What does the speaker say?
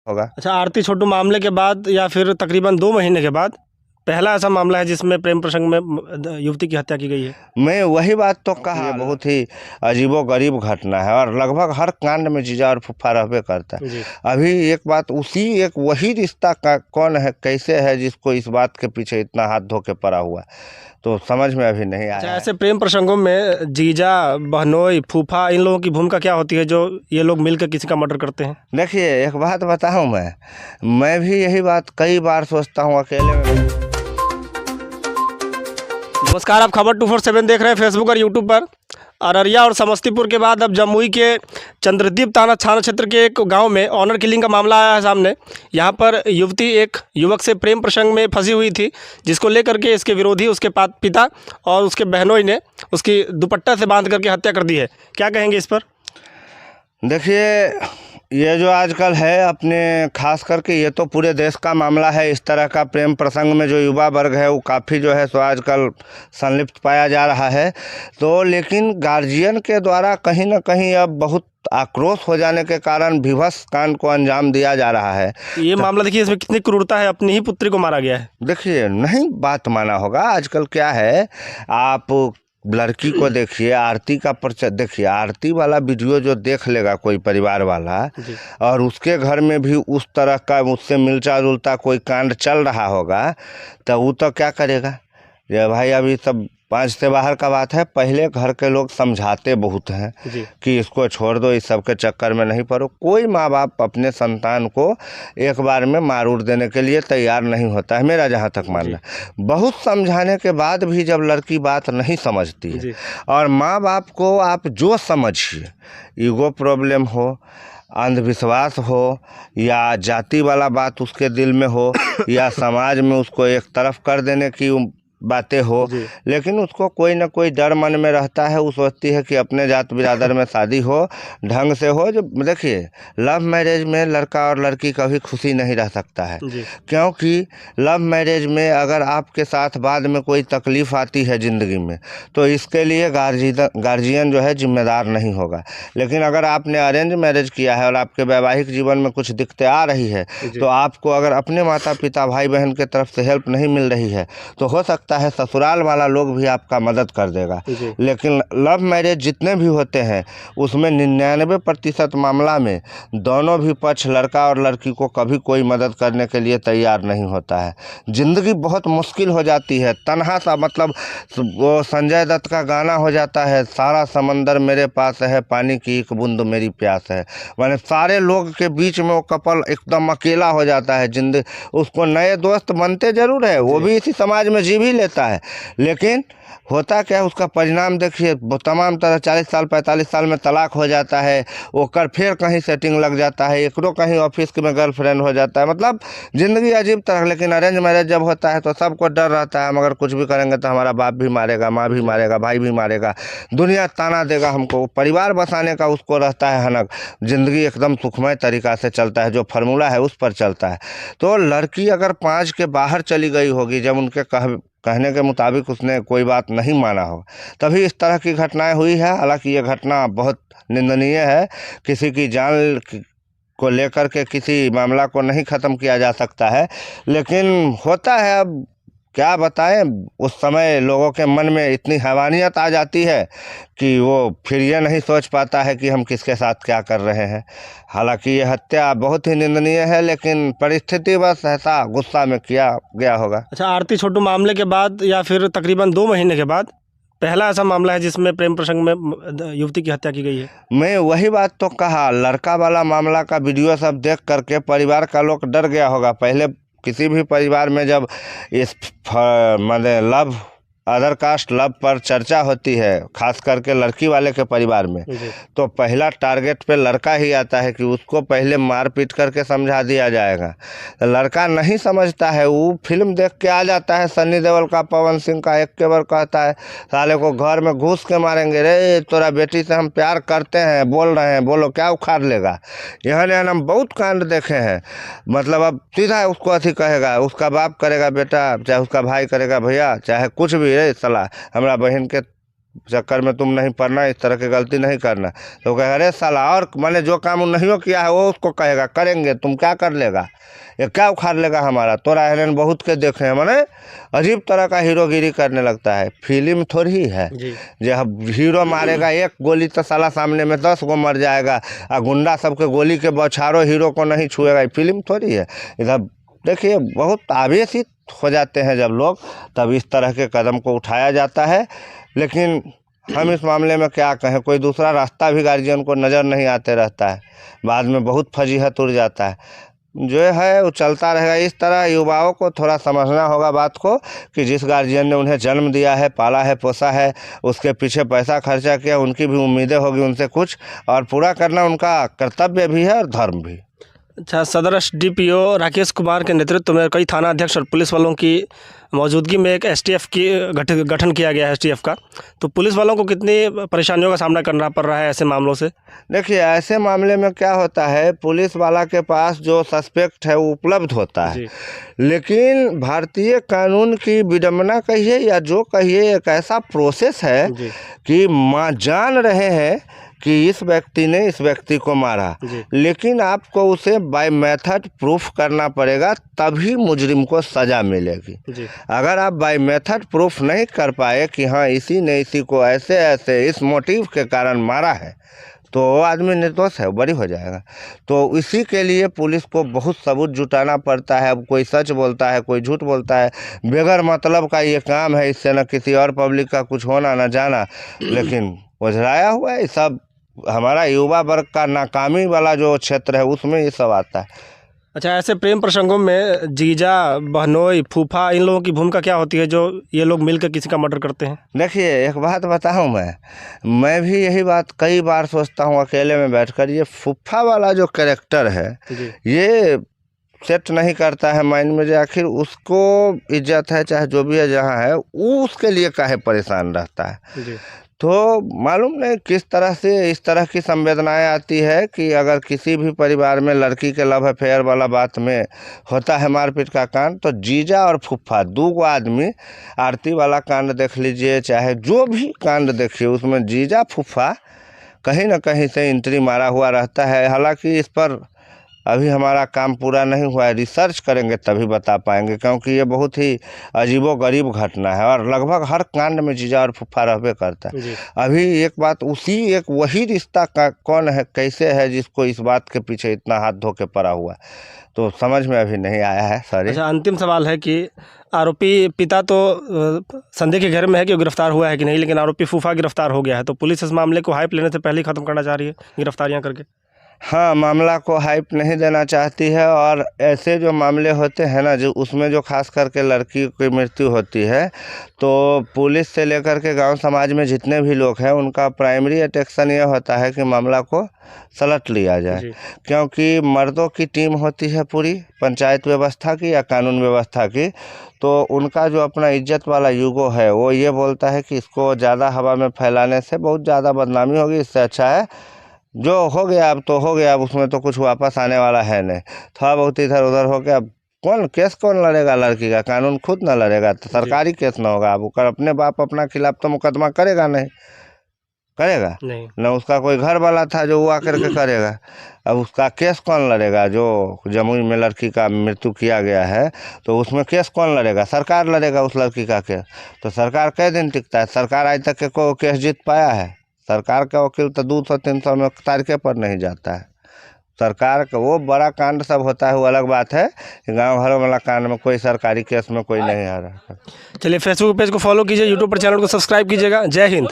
होगा। अच्छा, आरती छोटू मामले के बाद या फिर तकरीबन 2 महीने के बाद पहला ऐसा मामला है जिसमें प्रेम प्रसंग में युवती की हत्या की गई है। मैं वही बात तो कहा, ये बहुत ही अजीबोगरीब घटना है और लगभग हर कांड में जीजा और फूफा रहबे करता है। जी। अभी एक बात, उसी एक वही रिश्ता का कौन है, कैसे है, जिसको इस बात के पीछे इतना हाथ धो के पड़ा हुआ, तो समझ में अभी नहीं अच्छा, आया है। ऐसे प्रेम प्रसंगों में जीजा, बहनोई, फूफा, इन लोगों की भूमिका क्या होती है जो ये लोग मिलकर किसी का मर्डर करते हैं? देखिए, एक बात बताऊं, मैं भी यही बात कई बार सोचता हूँ अकेले में। नमस्कार, आप खबर 247 देख रहे हैं फेसबुक और यूट्यूब पर। अररिया और समस्तीपुर के बाद अब जमुई के चंद्रदीप थाना क्षेत्र के एक गांव में ऑनर किलिंग का मामला आया है सामने। यहां पर युवती एक युवक से प्रेम प्रसंग में फंसी हुई थी, जिसको लेकर के इसके विरोधी, उसके पिता और उसके बहनोई ने उसकी दुपट्टा से बांध करके हत्या कर दी है। क्या कहेंगे इस पर? देखिए, ये जो आजकल है अपने, खास करके ये तो पूरे देश का मामला है। इस तरह का प्रेम प्रसंग में जो युवा वर्ग है वो काफ़ी जो है सो आजकल संलिप्त पाया जा रहा है। तो लेकिन गार्जियन के द्वारा कहीं ना कहीं अब बहुत आक्रोश हो जाने के कारण विभत्स कांड को अंजाम दिया जा रहा है। ये मामला देखिए, इसमें कितनी क्रूरता है, अपनी ही पुत्री को मारा गया है। देखिए, नहीं बात माना होगा। आजकल क्या है, आप लड़की को देखिए, आरती का परिचय देखिए, आरती वाला वीडियो जो देख लेगा कोई परिवार वाला और उसके घर में भी उस तरह का उससे मिलता जुलता कोई कांड चल रहा होगा, तो वो तो क्या करेगा। ये भाई अभी सब पाँच से बाहर का बात है। पहले घर के लोग समझाते बहुत हैं कि इसको छोड़ दो, इस सब के चक्कर में नहीं पड़ो। कोई माँ बाप अपने संतान को एक बार में मार उड़ देने के लिए तैयार नहीं होता है, मेरा जहाँ तक मानना। बहुत समझाने के बाद भी जब लड़की बात नहीं समझती है, और माँ बाप को आप जो समझिए, ईगो प्रॉब्लम हो, अंधविश्वास हो, या जाति वाला बात उसके दिल में हो, या समाज में उसको एक तरफ कर देने की बातें हो, लेकिन उसको कोई ना कोई डर मन में रहता है। वो सोचती है कि अपने जात बिरादर में शादी हो, ढंग से हो। जो देखिए, लव मैरिज में लड़का और लड़की कभी खुशी नहीं रह सकता है, क्योंकि लव मैरिज में अगर आपके साथ बाद में कोई तकलीफ़ आती है ज़िंदगी में, तो इसके लिए गार्जियन जो है जिम्मेदार नहीं होगा। लेकिन अगर आपने अरेंज मैरिज किया है और आपके वैवाहिक जीवन में कुछ दिक्कतें आ रही है, तो आपको अगर अपने माता पिता भाई बहन के तरफ से हेल्प नहीं मिल रही है, तो हो सकता है ससुराल वाला लोग भी आपका मदद कर देगा। लेकिन लव मैरिज जितने भी होते हैं उसमें 99% मामला में दोनों भी पक्ष, लड़का और लड़की को, कभी कोई मदद करने के लिए तैयार नहीं होता है। ज़िंदगी बहुत मुश्किल हो जाती है, तन्हा सा, मतलब वो संजय दत्त का गाना हो जाता है, सारा समंदर मेरे पास है, पानी की एक बूंद मेरी प्यास है। माने सारे लोग के बीच में वो कपल एकदम अकेला हो जाता है। जिंदगी उसको नए दोस्त बनते जरूर है, वो भी इसी समाज में जी भी लेता है, लेकिन होता क्या है, उसका परिणाम देखिए, तमाम तरह 40 साल 45 साल में तलाक हो जाता है, ओकर फिर कहीं सेटिंग लग जाता है, एकरो कहीं ऑफिस में गर्लफ्रेंड हो जाता है। मतलब ज़िंदगी अजीब तरह। लेकिन अरेंज मैरिज जब होता है तो सबको डर रहता है, मगर कुछ भी करेंगे तो हमारा बाप भी मारेगा, माँ भी मारेगा, भाई भी मारेगा, दुनिया ताना देगा हमको। परिवार बसाने का उसको रहता है हनक। ज़िंदगी एकदम सुखमय तरीक़ा से चलता है, जो फार्मूला है उस पर चलता है। तो लड़की अगर 5 के बाहर चली गई होगी, जब उनके कहने के मुताबिक उसने कोई बात नहीं माना हो, तभी इस तरह की घटनाएं हुई है। हालांकि ये घटना बहुत निंदनीय है। किसी की जान को लेकर के किसी मामला को नहीं ख़त्म किया जा सकता है, लेकिन होता है। अब क्या बताएं, उस समय लोगों के मन में इतनी हैवानियत आ जाती है कि वो फिर ये नहीं सोच पाता है कि हम किसके साथ क्या कर रहे हैं। हालांकि ये हत्या बहुत ही निंदनीय है, लेकिन परिस्थिति बस ऐसा गुस्सा में किया गया होगा। अच्छा, आरती छोटू मामले के बाद या फिर तकरीबन 2 महीने के बाद पहला ऐसा मामला है जिसमें प्रेम प्रसंग में युवती की हत्या की गई है। मैं वही बात तो कहा, लड़का वाला मामला का वीडियो सब देख करके परिवार का लोग डर गया होगा। पहले किसी भी परिवार में जब इस मतलब लव, अदर कास्ट लव पर चर्चा होती है, खास करके लड़की वाले के परिवार में, तो पहला टारगेट पे लड़का ही आता है कि उसको पहले मार पीट करके समझा दिया जाएगा। तो लड़का नहीं समझता है, वो फिल्म देख के आ जाता है, सन्नी देओल का, पवन सिंह का, एक के बार कहता है साले को घर में घुस के मारेंगे, रे तोरा बेटी से हम प्यार करते हैं, बोल रहे हैं, बोलो क्या उखाड़ लेगा। यहाँ हम बहुत कांड देखे हैं। मतलब अब सीधा उसको अथी कहेगा, उसका बाप करेगा बेटा, चाहे उसका भाई करेगा भैया, चाहे कुछ भी है, सलाह हमरा बहन के चक्कर में तुम नहीं पड़ना, इस तरह की गलती नहीं करना। तो कहेगा अरे साला, और मैंने जो काम नहीं किया है वो उसको कहेगा करेंगे, तुम क्या कर लेगा, ये क्या उखाड़ लेगा हमारा, तोरा हेरन बहुत के देखे हैं। मैंने अजीब तरह का हीरोगिरी करने लगता है। फिल्म थोड़ी है जब हीरो मारेगा एक गोली तो साला सामने में 10 गो मर जाएगा, और गुंडा सबके गोली के बौछारों हीरो को नहीं छुएगा। फिल्म थोड़ी है। इधर देखिए बहुत आवेशित हो जाते हैं जब लोग, तब इस तरह के कदम को उठाया जाता है। लेकिन हम इस मामले में क्या कहें, कोई दूसरा रास्ता भी गार्जियन को नज़र नहीं आते रहता है, बाद में बहुत फजीहत उड़ जाता है। जो है वो चलता रहेगा इस तरह। युवाओं को थोड़ा समझना होगा बात को कि जिस गार्जियन ने उन्हें जन्म दिया है, पाला है, पोसा है, उसके पीछे पैसा खर्चा किया, उनकी भी उम्मीदें होगी उनसे कुछ, और पूरा करना उनका कर्तव्य भी है और धर्म भी। अच्छा, सदर एसडीपीओ राकेश कुमार के नेतृत्व में कई थाना अध्यक्ष और पुलिस वालों की मौजूदगी में एक एसटीएफ की गठन किया गया है, एसटीएफ का। तो पुलिस वालों को कितनी परेशानियों का सामना करना पड़ रहा है ऐसे मामलों से? देखिए ऐसे मामले में क्या होता है, पुलिस वाला के पास जो सस्पेक्ट है वो उपलब्ध होता है, लेकिन भारतीय कानून की विडंबना कहिए या जो कहिए, एक ऐसा प्रोसेस है कि जान रहे हैं कि इस व्यक्ति ने इस व्यक्ति को मारा, लेकिन आपको उसे बाय मेथड प्रूफ करना पड़ेगा, तभी मुजरिम को सज़ा मिलेगी। अगर आप बाय मेथड प्रूफ नहीं कर पाए कि हाँ इसी ने इसी को ऐसे ऐसे इस मोटिव के कारण मारा है, तो वो आदमी निर्दोष है, वो बरी हो जाएगा। तो इसी के लिए पुलिस को बहुत सबूत जुटाना पड़ता है। अब कोई सच बोलता है, कोई झूठ बोलता है, बेगर मतलब का ये काम है, इससे न किसी और पब्लिक का कुछ होना न जाना, लेकिन उझराया हुआ है सब। हमारा युवा वर्ग का नाकामी वाला जो क्षेत्र है उसमें ये सब आता है। अच्छा, ऐसे प्रेम प्रसंगों में जीजा, बहनोई, फूफा, इन लोगों की भूमिका क्या होती है जो ये लोग मिलकर किसी का मर्डर करते हैं? देखिए एक बात बताऊं, मैं भी यही बात कई बार सोचता हूं अकेले में बैठकर, ये फूफा वाला जो कैरेक्टर है ये सेट नहीं करता है माइंड में। जो आखिर उसको इज्जत है चाहे जो भी है जहाँ है, वो उसके लिए काहे परेशान रहता है। तो मालूम नहीं किस तरह से इस तरह की संवेदनाएं आती है कि अगर किसी भी परिवार में लड़की के लव अफेयर वाला बात में होता है मारपीट का कांड, तो जीजा और फूफा दो आदमी, आरती वाला कांड देख लीजिए चाहे जो भी कांड देखिए, उसमें जीजा फूफा कहीं ना कहीं से एंट्री मारा हुआ रहता है। हालांकि इस पर अभी हमारा काम पूरा नहीं हुआ है, रिसर्च करेंगे तभी बता पाएंगे, क्योंकि ये बहुत ही अजीबोगरीब घटना है और लगभग हर कांड में जीजा और फूफा रहबे करता है। अभी एक बात, एक वही रिश्ता का कौन है, कैसे है, जिसको इस बात के पीछे इतना हाथ धो के पड़ा हुआ है, तो समझ में अभी नहीं आया है। सॉरी। अच्छा, अंतिम सवाल है कि आरोपी पिता तो संदेह के घर में है कि वो गिरफ्तार हुआ है कि नहीं, लेकिन आरोपी फूफा गिरफ्तार हो गया है, तो पुलिस इस मामले को हाइप लेने से पहले ही ख़त्म करना चाह रही है गिरफ्तारियाँ करके। हाँ, मामला को हाइप नहीं देना चाहती है, और ऐसे जो मामले होते हैं ना, जो उसमें जो खास करके लड़की की मृत्यु होती है, तो पुलिस से लेकर के गांव समाज में जितने भी लोग हैं उनका प्राइमरी अटेंशन ये होता है कि मामला को सलट लिया जाए, क्योंकि मर्दों की टीम होती है पूरी पंचायत व्यवस्था की या कानून व्यवस्था की, तो उनका जो अपना इज्जत वाला युगो है वो ये बोलता है कि इसको ज़्यादा हवा में फैलाने से बहुत ज़्यादा बदनामी होगी, इससे अच्छा है जो हो गया अब तो हो गया, अब उसमें तो कुछ वापस आने वाला है नहीं, थोड़ा बहुत इधर उधर हो गया, कौन लड़ेगा लड़की का, कानून खुद ना लड़ेगा तो सरकारी केस ना होगा। अब अपने बाप अपना खिलाफ तो मुकदमा करेगा नहीं, करेगा नहीं ना, उसका कोई घर वाला था जो वो आकर के करेगा। अब उसका केस कौन लड़ेगा, जो जमुई में लड़की का मृत्यु किया गया है तो उसमें केस कौन लड़ेगा, सरकार लड़ेगा उस लड़की का केस। तो सरकार कई दिन टिकता है, सरकार आज तक को केस जीत पाया है? सरकार का वकील तो 200-300 में तारीखे पर नहीं जाता है। सरकार का वो बड़ा कांड सब होता है वो अलग बात है, गांव घरों वाला कांड में कोई सरकारी केस में कोई नहीं आ रहा। चलिए, फेसबुक पेज को फॉलो कीजिए, यूट्यूब पर चैनल को सब्सक्राइब कीजिएगा। जय हिंद।